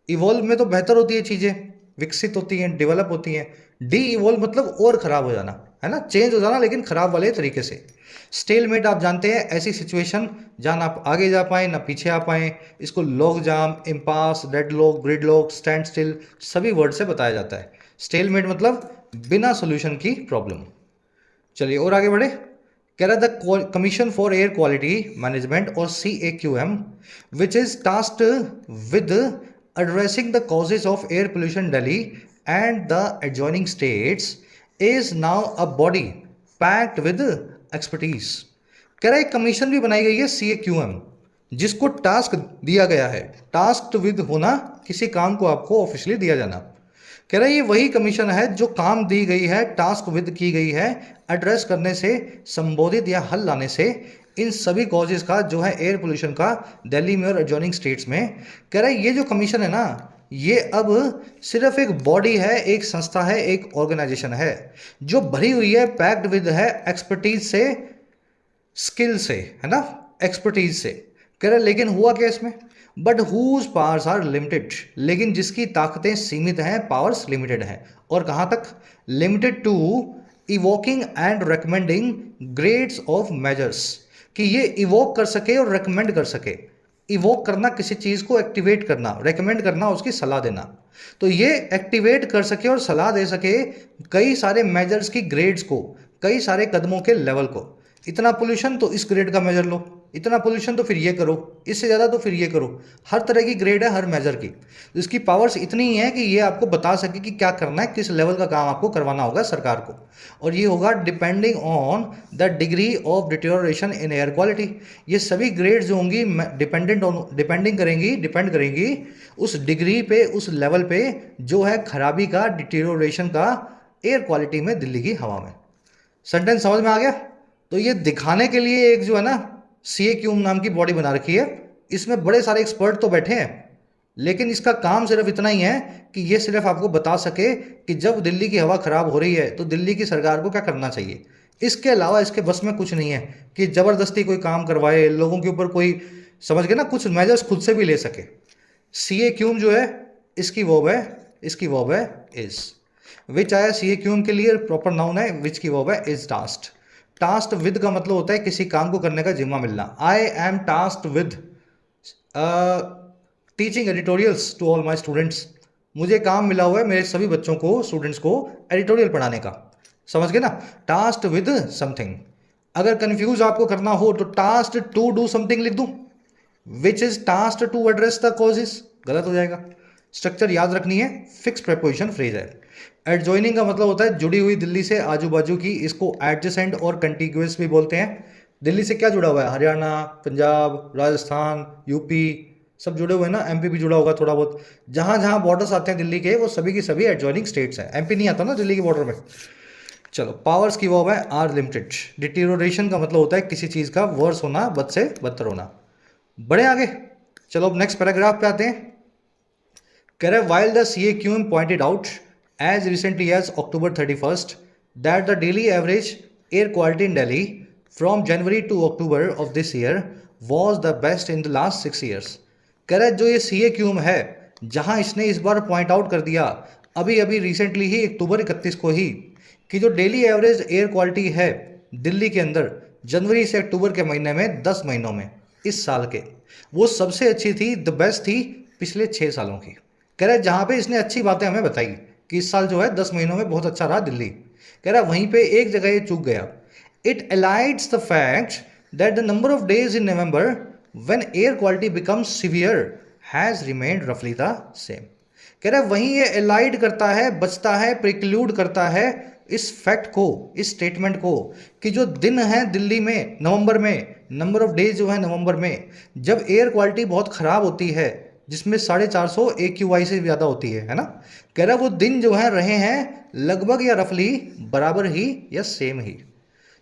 इवॉल्व में तो बेहतर होती है चीज़ें, विकसित होती हैं, डेवलप होती हैं। डी इवॉल्व मतलब और खराब हो जाना, है ना, चेंज हो जाना लेकिन खराब वाले तरीके से। स्टेलमेट आप जानते हैं, ऐसी सिचुएशन जहाँ ना आप आगे जा पाए ना पीछे आ पाए। इसको lock jam, impasse, deadlock, gridlock, standstill, सभी वर्ड से बताया जाता है। स्टेलमेट मतलब बिना सोल्यूशन की प्रॉब्लम। चलिए और आगे बढ़े। कह रहा the commission for air quality management और CAQM which is tasked with addressing the causes of air pollution Delhi and the adjoining states is now a body packed with expertise। कह रहा है कमीशन भी बनाई गई है CAQM, जिसको task दिया गया है, टास्क विद होना, किसी काम को आपको ऑफिशियली दिया जाना। कह रहा है ये वही कमीशन है जो काम दी गई है, टास्क विद की गई है, एड्रेस करने से, संबोधित या हल लाने से इन सभी कॉजेज का जो है एयर पोल्यूशन का दिल्ली में और एडजॉइनिंग स्टेट्स में। कह रहा है ये जो कमीशन है ना, ये अब सिर्फ एक बॉडी है, एक संस्था है, एक ऑर्गेनाइजेशन है जो भरी हुई है, पैक्ड विद है एक्सपर्टीज से, स्किल से, है ना, एक्सपर्टीज से। कह रहा है लेकिन हुआ क्या इसमें, but whose powers are limited, लेकिन जिसकी ताकतें सीमित हैं, पावर्स लिमिटेड हैं। और कहाँ तक? Limited to invoking and recommending grades of measures, कि ये इवोक कर सके और रेकमेंड कर सके। इवोक करना किसी चीज़ को, एक्टिवेट करना, रेकमेंड करना उसकी सलाह देना। तो ये एक्टिवेट कर सके और सलाह दे सके कई सारे मेजर्स की ग्रेड्स को, कई सारे कदमों के लेवल को। इतना पोल्यूशन तो इस ग्रेड का मेजर लो, इतना पोल्यूशन तो फिर ये करो, इससे ज़्यादा तो फिर ये करो। हर तरह की ग्रेड है हर मेजर की। इसकी पावर्स इतनी ही है कि ये आपको बता सके कि क्या करना है, किस लेवल का काम आपको करवाना होगा सरकार को। और ये होगा depending on the degree of deterioration in air quality. ये सभी ग्रेड जो होंगी डिपेंड करेंगी उस डिग्री पे, उस लेवल पे जो है खराबी का, डिटेरियोरेशन का एयर क्वालिटी में दिल्ली की हवा में। सेंटेंस समझ में आ गया? तो ये दिखाने के लिए एक जो है ना CAQM नाम की बॉडी बना रखी है। इसमें बड़े सारे एक्सपर्ट तो बैठे हैं, लेकिन इसका काम सिर्फ इतना ही है कि ये सिर्फ आपको बता सके कि जब दिल्ली की हवा खराब हो रही है तो दिल्ली की सरकार को क्या करना चाहिए। इसके अलावा इसके बस में कुछ नहीं है कि ज़बरदस्ती कोई काम करवाए, लोगों के ऊपर कोई, समझ गए ना, कुछ मेजर्स खुद से भी ले सके। CAQM जो है इसकी वर्ब है इज, विच आया CAQM के लिए प्रॉपर नाउन है, विच की वर्ब है इज टास्क्ड। टास्क्ड विद का मतलब होता है किसी काम को करने का जिम्मा मिलना। I am tasked with teaching editorials to all my students. मुझे काम मिला हुआ है मेरे सभी बच्चों को, स्टूडेंट्स को एडिटोरियल पढ़ाने का। समझ गए ना? Tasked with something. अगर कंफ्यूज आपको करना हो तो टास्क्ड टू डू समथिंग लिख दूं, which is tasked to address the causes, गलत हो जाएगा। स्ट्रक्चर याद रखनी है, फिक्स प्रेपोजिशन फ्रेज है। एडजॉइनिंग का मतलब होता है जुड़ी हुई दिल्ली से, आजू बाजू की। इसको एडजेसेंट और कंटिग्यूअस भी बोलते हैं। दिल्ली से क्या जुड़ा हुआ है? हरियाणा, पंजाब, राजस्थान, यूपी सब जुड़े हुए हैं ना। MP भी जुड़ा होगा थोड़ा बहुत। जहाँ जहाँ बॉर्डर्स आते हैं दिल्ली के, वो सभी की सभी एडजॉइनिंग स्टेट्स हैं। MP नहीं आता ना दिल्ली के बॉर्डर में। चलो, पावर्स की वर्ब है आर लिमिटेड। डिटेरियोरेशन का मतलब होता है किसी चीज़ का वर्स होना, बद से बदतर होना। बढ़े आगे, चलो अब नेक्स्ट पैराग्राफ पे आते हैं। कह रहे while the CAQM pointed out as recently as October 31st that the daily average air quality in Delhi from January to October of this year was the best in the last 6 years। कह रहे जो ये CAQM है, जहां इसने इस बार point out कर दिया अभी अभी रिसेंटली ही अक्टूबर 31 को ही, कि जो डेली एवरेज एयर क्वालिटी है दिल्ली के अंदर जनवरी से अक्टूबर के महीने में 10 महीनों में इस साल के, वो सबसे अच्छी थी, द बेस्ट थी पिछले 6 सालों की। कह रहा है जहाँ पे इसने अच्छी बातें हमें बताई कि इस साल जो है 10 महीनों में बहुत अच्छा रहा दिल्ली। कह रहा है वहीं पे एक जगह ये चूक गया। It alludes the fact that the number of days in November when air quality becomes severe has remained रफली द सेम। कह रहा है वहीं ये एलाइड करता है, बचता है, प्रिक्लूड करता है इस फैक्ट को, इस स्टेटमेंट को, कि जो दिन है दिल्ली में नवंबर में, नंबर ऑफ डेज जो है नवंबर में, जब एयर क्वालिटी बहुत ख़राब होती है, जिसमें 450 AQI से ज़्यादा होती है ना। कह रहा वो दिन जो है रहे हैं लगभग या रफली बराबर ही या सेम ही।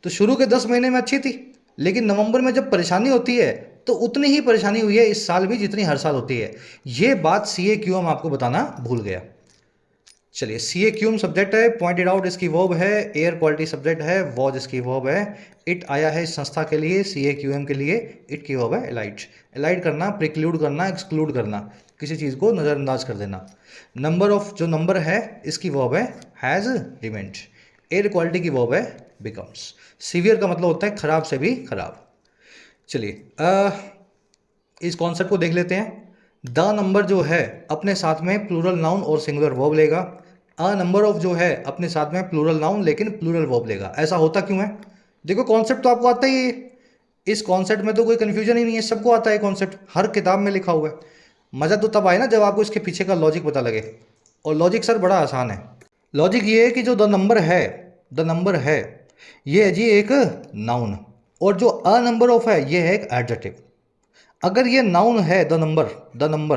तो शुरू के 10 महीने में अच्छी थी, लेकिन नवंबर में जब परेशानी होती है तो उतनी ही परेशानी हुई है इस साल भी जितनी हर साल होती है। ये बात CAQM आपको बताना भूल गया। चलिए, CAQM सब्जेक्ट है, पॉइंटेड आउट इसकी वर्ब है, एयर क्वालिटी सब्जेक्ट है, वॉज इसकी वर्ब है, इट आया है इस संस्था के लिए, CAQM के लिए, इट की वर्ब है एलाइड। एलाइड करना, प्रिक्लूड करना, एक्सक्लूड करना, किसी चीज़ को नज़रअंदाज कर देना। नंबर ऑफ जो नंबर है इसकी वर्ब है हैज़ रिमेंड। एयर क्वालिटी की वर्ब है बिकम्स। सीवियर का मतलब होता है खराब से भी खराब। चलिए इस कॉन्सेप्ट को देख लेते हैं। द नंबर जो है अपने साथ में प्लूरल नाउन और सिंगुलर वर्ब लेगा। अ नंबर ऑफ जो है अपने साथ में प्लूरल नाउन लेकिन प्लूरल वर्ब लेगा। ऐसा होता क्यों है? देखो कॉन्सेप्ट तो आपको आता ही है, इस कॉन्सेप्ट में तो कोई कन्फ्यूजन ही नहीं है, सबको आता है कॉन्सेप्ट, हर किताब में लिखा हुआ है। मज़ा तो तब आए ना जब आपको इसके पीछे का लॉजिक पता लगे। और लॉजिक सर बड़ा आसान है। लॉजिक ये है कि जो द नंबर है ये है जी एक नाउन, और जो अ नंबर ऑफ है ये है एक एडजेक्टिव। अगर ये नाउन है द नंबर,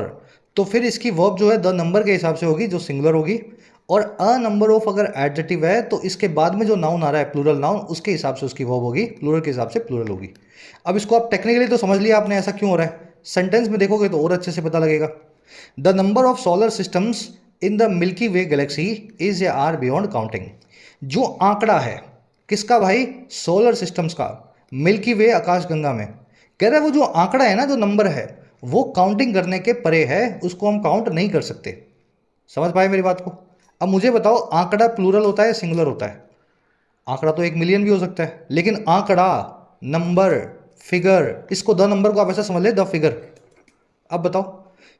तो फिर इसकी वर्ब जो है द नंबर के हिसाब से होगी, जो सिंगुलर होगी। और अ नंबर ऑफ अगर एडजेक्टिव है तो इसके बाद में जो नाउन आ रहा है प्लूरल नाउन, उसके हिसाब से उसकी वर्ब होगी, प्लूरल के हिसाब से प्लूरल होगी। अब इसको आप टेक्निकली तो समझ लिया आपने ऐसा क्यों हो रहा है, सेंटेंस में देखोगे तो और अच्छे से पता लगेगा। The number of solar systems in the milky way Galaxy is या आर बियॉन्ड काउंटिंग। जो आंकड़ा है किसका भाई? सोलर सिस्टम्स का, मिल्की वे आकाशगंगा में। कह रहा है वो जो आंकड़ा है ना, जो नंबर है, वो काउंटिंग करने के परे है, उसको हम काउंट नहीं कर सकते। समझ पाए मेरी बात को? अब मुझे बताओ, आंकड़ा प्लूरल होता है सिंगुलर होता है? आंकड़ा तो 1 मिलियन भी हो सकता है, लेकिन आंकड़ा, नंबर, फिगर, इसको द नंबर को आप ऐसा समझ ले, द फिगर। अब बताओ,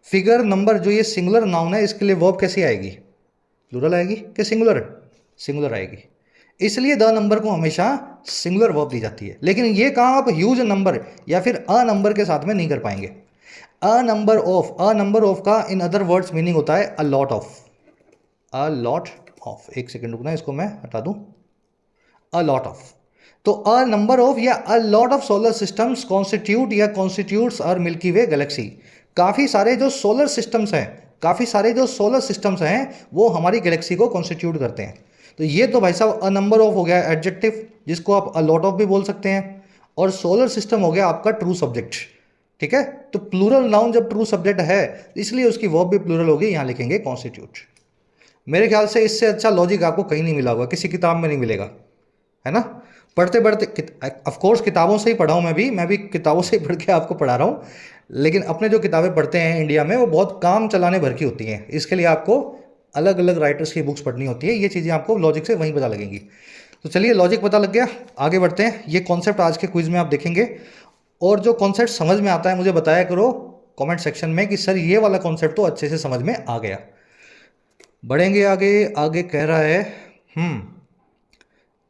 फिगर, नंबर, जो ये सिंगुलर नाउन है, इसके लिए वर्ब कैसी आएगी? प्लूरल आएगी कि सिंगुलर? सिंगुलर आएगी। इसलिए द नंबर को हमेशा सिंगुलर वर्ब दी जाती है। लेकिन ये काम आप ह्यूज नंबर या फिर अ नंबर के साथ में नहीं कर पाएंगे। अ नंबर ऑफ का इन अदर वर्ड्स मीनिंग होता है अ lot of. A lot of, एक सेकेंड रुकना, इसको मैं हटा दूं। अ लॉट ऑफ, तो अ नंबर ऑफ या a lot of solar systems constitute या constitutes are milky way galaxy. काफ़ी सारे जो सोलर सिस्टम्स हैं, काफ़ी सारे जो सोलर सिस्टम्स हैं वो हमारी गैलेक्सी को कॉन्स्टिट्यूट करते हैं। तो ये तो भाई साहब अ नंबर ऑफ हो गया एडजेक्टिव, जिसको आप अ लॉट ऑफ भी बोल सकते हैं, और सोलर सिस्टम हो गया आपका ट्रू सब्जेक्ट। ठीक है, तो प्लूरल नाउन जब ट्रू सब्जेक्ट है इसलिए उसकी वर्ब भी प्लूरल होगी, यहाँ लिखेंगे कॉन्स्टिट्यूट। मेरे ख्याल से इससे अच्छा लॉजिक आपको कहीं नहीं मिला होगा, किसी किताब में नहीं मिलेगा, है ना। पढ़ते पढ़ते ऑफ कोर्स किताबों से ही पढ़ा हूँ, मैं भी किताबों से ही पढ़ के आपको पढ़ा रहा हूँ। लेकिन अपने जो किताबें पढ़ते हैं इंडिया में वो बहुत काम चलाने भर की होती हैं, इसके लिए आपको अलग अलग राइटर्स की बुक्स पढ़नी होती है। ये चीज़ें आपको लॉजिक से वहीं पता लगेंगी। तो चलिए, लॉजिक पता लग गया, आगे बढ़ते हैं। ये कॉन्सेप्ट आज के क्विज में आप देखेंगे, और जो कॉन्सेप्ट समझ में आता है मुझे बताया करो कमेंट सेक्शन में कि सर ये वाला कॉन्सेप्ट तो अच्छे से समझ में आ गया। बढ़ेंगे आगे। आगे कह रहा है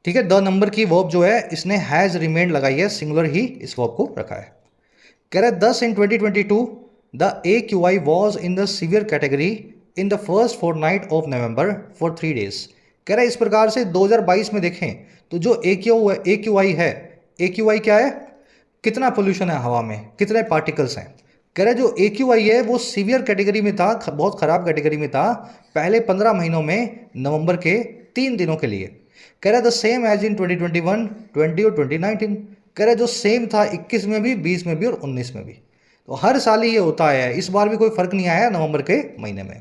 ठीक है, द नंबर की वर्ब जो है इसने हैज़ रिमेंड लगाई है, सिंगुलर ही इस वर्ब को रखा है। कह रहा है thus in 2022 the AQI was in the severe category in the first fortnight of November for 3 days। कह रहा है इस प्रकार से 2022 में देखें तो जो AQI है, AQI क्या है, कितना पोल्यूशन है हवा में, कितने पार्टिकल्स हैं। कह रहे जो AQI है वो सीवियर कैटेगरी में था, बहुत ख़राब कैटेगरी में था पहले 15 महीनों में, नवंबर के 3 दिनों के लिए। कह रहा है द सेम एज इन 2021, 20 और 2019। कह रहा है जो सेम था 21 में भी, 20 में भी और 19 में भी। तो हर साल ही ये होता है, इस बार भी कोई फर्क नहीं आया नवंबर के महीने में।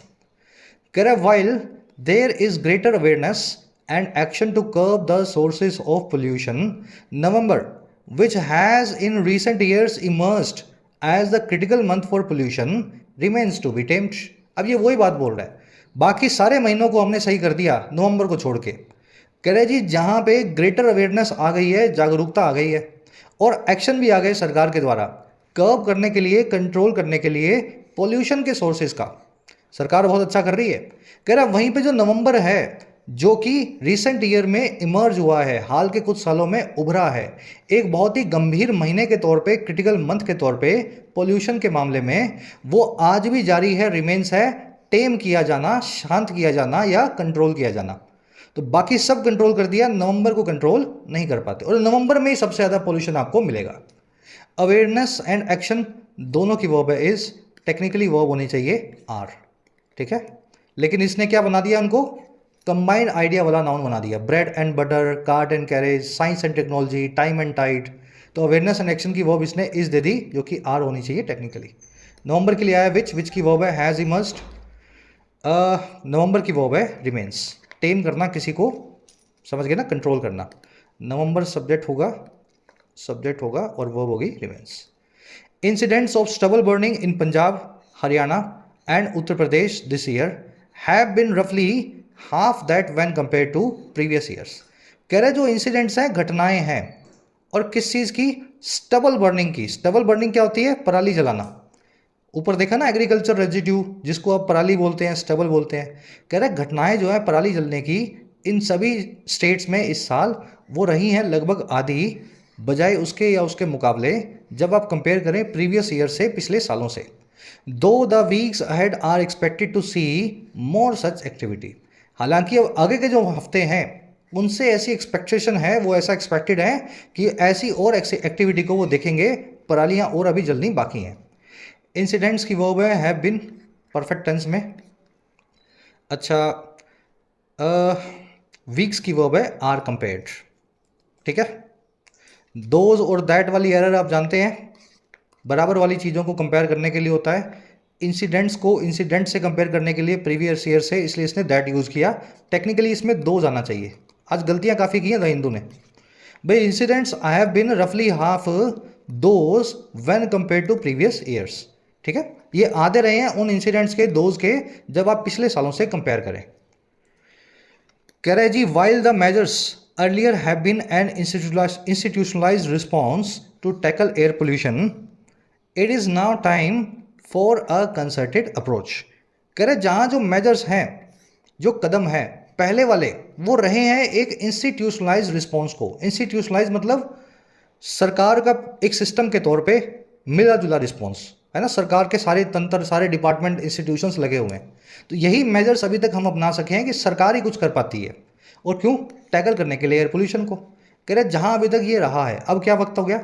कह रहा है while there is greater awareness and action to curb the sources of pollution, November which has in recent years emerged as the critical month for pollution remains to be tamed। अब ये वही बात बोल रहा है, बाकी सारे महीनों को हमने सही कर दिया नवंबर को छोड़ के। कह रहे जी जहाँ पे ग्रेटर अवेयरनेस आ गई है, जागरूकता आ गई है, और एक्शन भी आ गए सरकार के द्वारा कर्ब करने के लिए, कंट्रोल करने के लिए पोल्यूशन के सोर्सेज का, सरकार बहुत अच्छा कर रही है। कह रहा वहीं पे जो नवंबर है जो कि रिसेंट ईयर में इमर्ज हुआ है, हाल के कुछ सालों में उभरा है, एक बहुत ही गंभीर महीने के तौर पे, क्रिटिकल मंथ के तौर पे पोल्यूशन के मामले में, वो आज भी जारी है, रिमेन्स है, टेम किया जाना, शांत किया जाना या कंट्रोल किया जाना। तो बाकी सब कंट्रोल कर दिया, नवंबर को कंट्रोल नहीं कर पाते, और नवंबर में ही सबसे ज़्यादा पोल्यूशन आपको मिलेगा। अवेयरनेस एंड एक्शन दोनों की वर्ब है इज, टेक्निकली वर्ब होनी चाहिए आर। ठीक है, लेकिन इसने क्या बना दिया, उनको कंबाइंड आइडिया वाला नाउन बना दिया। Bread and butter, cart and carriage, science and technology, time and tide. तो अवेयरनेस एंड एक्शन की वर्ब इसने इज दे दी, जो कि आर होनी चाहिए टेक्निकली। नवंबर के लिए आया विच की वर्ब है हैज़ इमर्ज्ड। नवंबर की वर्ब है रिमेन्स, टेम करना किसी को, समझ गए ना, कंट्रोल करना। नवंबर सब्जेक्ट होगा और वर्ब होगी remains. Incidents of stubble burning in Punjab, Haryana and Uttar Pradesh this year have been रफली half that when compare to previous years. कह रहे जो इंसिडेंट्स हैं, घटनाएं हैं, और किस चीज़ की, स्टबल बर्निंग की। स्टबल बर्निंग क्या होती है, पराली जलाना। ऊपर देखा ना एग्रीकल्चर रेजिड्यू, जिसको आप पराली बोलते हैं, स्टबल बोलते हैं। कह रहे घटनाएं जो है पराली जलने की इन सभी स्टेट्स में इस साल वो रही हैं लगभग आधी, बजाय उसके या उसके मुकाबले जब आप कंपेयर करें प्रीवियस ईयर से, पिछले सालों से। Though the weeks ahead are expected to see more such activity. हालांकि अब आगे के जो हफ्ते हैं उनसे ऐसी एक्सपेक्टेशन है, वो ऐसा एक्सपेक्टेड है कि ऐसी और एक्टिविटी को वो देखेंगे, परालियाँ और अभी जलनी बाकी हैं। इंसिडेंट्स की वर्ब है हैव बिन, परफेक्ट टेंस में। अच्छा, वीक्स की वर्ब है आर कंपेयर्ड। ठीक है, दोज और दैट वाली एरर आप जानते हैं, बराबर वाली चीज़ों को कंपेयर करने के लिए होता है। इंसिडेंट्स को इंसिडेंट से कंपेयर करने के लिए प्रीवियस ईयर से, इसलिए इसने दैट यूज़ किया। टेक्निकली इसमें दोज आना चाहिए, आज गलतियां काफ़ी की हैं द हिंदू ने। भाई इंसिडेंट्स आई हैव बिन रफली half those when compare to previous years. ठीक है, ये आधे रहे हैं उन इंसिडेंट्स के, दोज के, जब आप पिछले सालों से कंपेयर करें। कह रहे जी while the measures earlier have been an institutionalised response to tackle air pollution, it is now time for a concerted approach. कह रहे जहाँ जो मेजर्स हैं, जो कदम है, पहले वाले वो रहे हैं एक इंस्टीट्यूशनलाइज रिस्पॉन्स को। इंस्टीट्यूशनलाइज मतलब सरकार का एक सिस्टम के तौर पे मिला जुला रिस्पॉन्स है ना, सरकार के सारे तंत्र, सारे डिपार्टमेंट, इंस्टीट्यूशंस लगे हुए हैं। तो यही मेजर्स अभी तक हम अपना सके हैं कि सरकार ही कुछ कर पाती है। और क्यों? टैकल करने के लिए एयर पोल्यूशन को। कह रहे जहां अभी तक ये रहा है, अब क्या वक्त हो गया?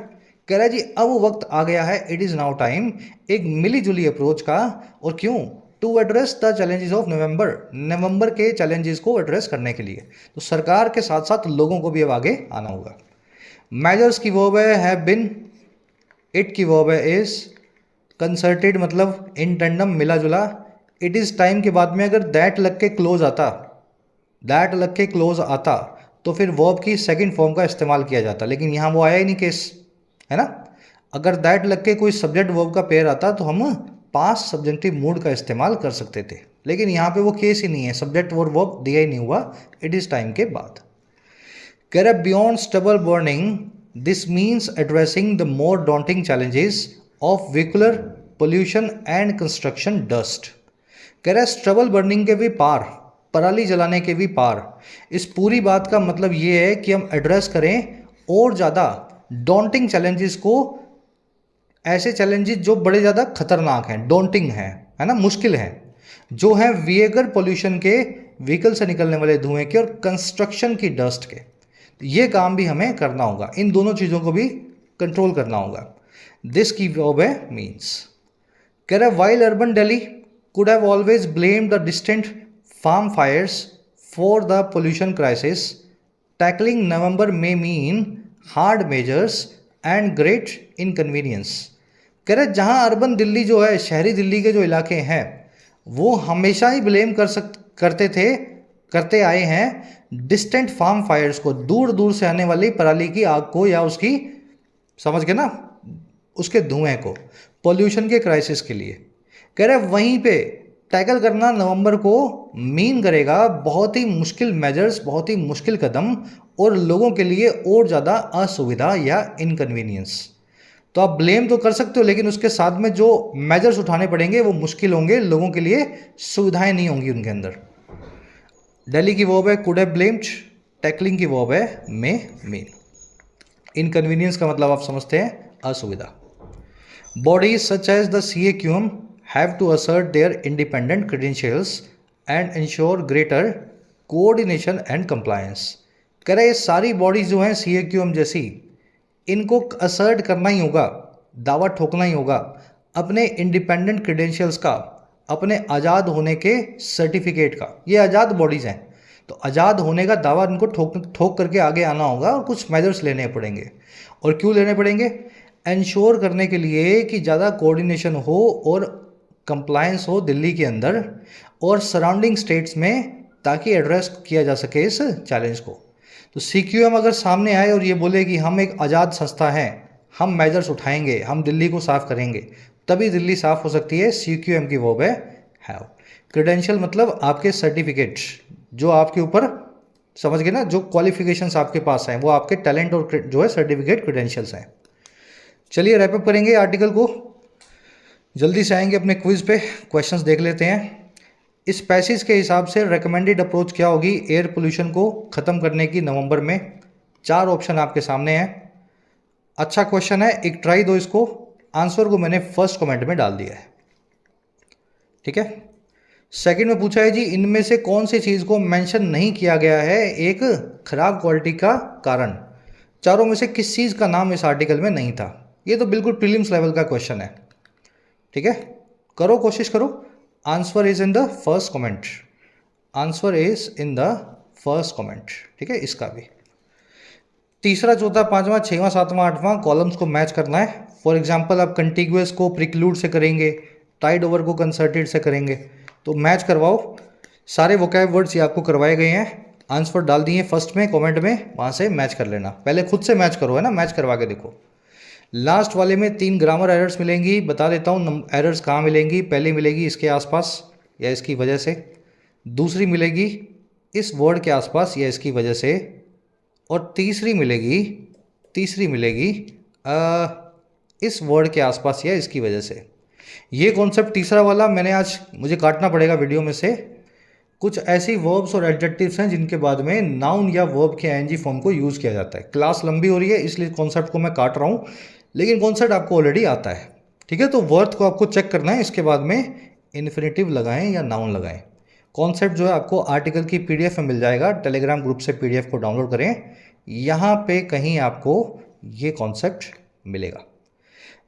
कह रहा है जी अब वक्त आ गया है, इट इज़ नाउ टाइम एक मिली जुली अप्रोच का। और क्यों? To address the challenges of November के चैलेंजेस को एड्रेस करने के लिए। तो सरकार के साथ साथ लोगों को भी अब आगे आना होगा। मेजर्स की वर्ब है हैव बिन, इट की वर्ब है इज, कंसर्टेड मतलब इन टेंडम मिला जुला। इट इज़ टाइम के बाद में अगर दैट लग के क्लोज आता, दैट लग के क्लोज आता तो फिर वर्ब की सेकंड फॉर्म का इस्तेमाल किया जाता, लेकिन यहाँ वो आया ही नहीं केस, है ना। अगर दैट लग के कोई सब्जेक्ट वर्ब का पेयर आता तो हम पास्ट सब्जेक्टिव मूड का इस्तेमाल कर सकते थे, लेकिन यहाँ पे वो केस ही नहीं है, सब्जेक्ट और वर्ब दिया ही नहीं हुआ इट इज़ टाइम के बाद। कह रहे beyond stubble burning this means addressing the more daunting challenges of vehicular pollution and construction dust. कह रहे स्टबल बर्निंग के भी पार, पराली जलाने के भी पार। इस पूरी बात का मतलब ये है कि हम एड्रेस करें और ज़्यादा डॉन्टिंग चैलेंजेस को, ऐसे चैलेंजेस जो बड़े ज़्यादा खतरनाक हैं, डॉन्टिंग हैं, है ना, मुश्किल हैं, जो हैं व्हीकल पोल्यूशन के, व्हीकल से निकलने वाले धुएं के और कंस्ट्रक्शन की डस्ट के। ये काम भी हमें करना होगा, इन दोनों चीज़ों को भी कंट्रोल करना होगा। दिस की वर्ब है मीन्स। कह रहा है while urban Delhi could have always blamed the distant farm fires for the pollution crisis, tackling November may mean hard measures and great inconvenience। कह रहे जहाँ अर्बन दिल्ली जो है, शहरी दिल्ली के जो इलाके हैं, वो हमेशा ही ब्लेम करते आए हैं डिस्टेंट फार्म फायर्स को, दूर दूर से आने वाली पराली की आग को या उसकी, समझ गए ना, उसके धुएं को, पोल्यूशन के क्राइसिस के लिए। कह रहे वहीं पे टैकल करना नवंबर को मीन करेगा बहुत ही मुश्किल मेजर्स, बहुत ही मुश्किल कदम और लोगों के लिए और ज़्यादा असुविधा या इनकन्वीनियंस। तो आप ब्लेम तो कर सकते हो, लेकिन उसके साथ में जो मेजर्स उठाने पड़ेंगे वो मुश्किल होंगे, लोगों के लिए सुविधाएं नहीं होंगी उनके अंदर। दिल्ली की वर्ब है कुड हैव ब्लेम्ड, टैकलिंग की वर्ब है मे मीन। इनकन्वीनियंस का मतलब आप समझते हैं असुविधा। Bodies such as the CAQM have to assert their independent credentials and ensure greater coordination and compliance। कह रहे ये सारी बॉडीज जो हैं CAQM जैसी, इनको असर्ट करना ही होगा, दावा ठोकना ही होगा अपने इंडिपेंडेंट क्रेडेंशियल्स का, अपने आज़ाद होने के सर्टिफिकेट का। ये आज़ाद बॉडीज़ हैं, तो आज़ाद होने का दावा इनको ठोक करके आगे आना होगा और कुछ मेजर्स लेने पड़ेंगे। और क्यों लेने पड़ेंगे? इंश्योर करने के लिए कि ज़्यादा कोऑर्डिनेशन हो और कंप्लायंस हो दिल्ली के अंदर और सराउंडिंग स्टेट्स में, ताकि एड्रेस किया जा सके इस चैलेंज को। तो CQM अगर सामने आए और ये बोले कि हम एक आज़ाद संस्था हैं, हम मेजर्स उठाएंगे, हम दिल्ली को साफ़ करेंगे, तभी दिल्ली साफ़ हो सकती है। CQM की वर्ब है हैव। क्रेडेंशियल मतलब आपके सर्टिफिकेट, जो आपके ऊपर, समझ गए ना, जो क्वालिफिकेशंस आपके पास हैं वो आपके टैलेंट और जो है सर्टिफिकेट क्रेडेंशियल्स हैं। चलिए रैप अप करेंगे आर्टिकल को, जल्दी से आएंगे अपने क्विज पे, क्वेश्चंस देख लेते हैं। इस पैसेज के हिसाब से रेकमेंडेड अप्रोच क्या होगी एयर पोल्यूशन को ख़त्म करने की नवंबर में? 4 ऑप्शन आपके सामने हैं। अच्छा क्वेश्चन है, एक ट्राई दो इसको। आंसर को मैंने फर्स्ट कमेंट में डाल दिया है, ठीक है। सेकंड में पूछा है जी इनमें से कौन सी चीज़ को मेंशन नहीं किया गया है एक खराब क्वालिटी का कारण? चारों में से किस चीज़ का नाम इस आर्टिकल में नहीं था? ये तो बिल्कुल प्रीलिम्स लेवल का क्वेश्चन है, ठीक है। करो, कोशिश करो। Answer is in the first comment, answer is in the first comment, ठीक है। इसका भी तीसरा, चौथा, पांचवा, छठवां, सातवां, आठवां कॉलम्स को मैच करना है। फॉर एग्जांपल आप कंटिग्यूअस को प्रिक्लूड से करेंगे, टाइड ओवर को कंसर्टेड से करेंगे, तो मैच करवाओ। सारे वोकैब वर्ड्स ये आपको करवाए गए हैं, आंसर डाल दिए फर्स्ट में कमेंट में, वहाँ से मैच कर लेना। पहले खुद से मैच करो, है ना, मैच करवा के देखो। लास्ट वाले में 3 ग्रामर एरर्स मिलेंगी, बता देता हूँ एरर्स कहाँ मिलेंगी। पहली मिलेगी इसके आसपास या इसकी वजह से, दूसरी मिलेगी इस वर्ड के आसपास या इसकी वजह से, और तीसरी मिलेगी इस वर्ड के आसपास या इसकी वजह से। ये कॉन्सेप्ट तीसरा वाला मुझे काटना पड़ेगा वीडियो में से, कुछ ऐसी वर्ब्स और एडजेक्टिव्स हैं जिनके बाद में नाउन या वर्ब के आईएनजी फॉर्म को यूज़ किया जाता है। क्लास लंबी हो रही है इसलिए कॉन्सेप्ट को मैं काट रहा हूँ, लेकिन कॉन्सेप्ट आपको ऑलरेडी आता है। ठीक है, तो वर्थ को आपको चेक करना है, इसके बाद में इन्फिनेटिव लगाएं या नाउन लगाएं। कॉन्सेप्ट जो है आपको आर्टिकल की पीडीएफ में मिल जाएगा, टेलीग्राम ग्रुप से पीडीएफ को डाउनलोड करें, यहाँ पे कहीं आपको ये कॉन्सेप्ट मिलेगा।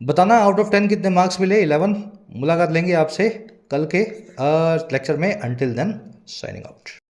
बताना आउट ऑफ 10 कितने मार्क्स मिले। 11। मुलाकात लेंगे आपसे कल के लेक्चर में। Until then signing out.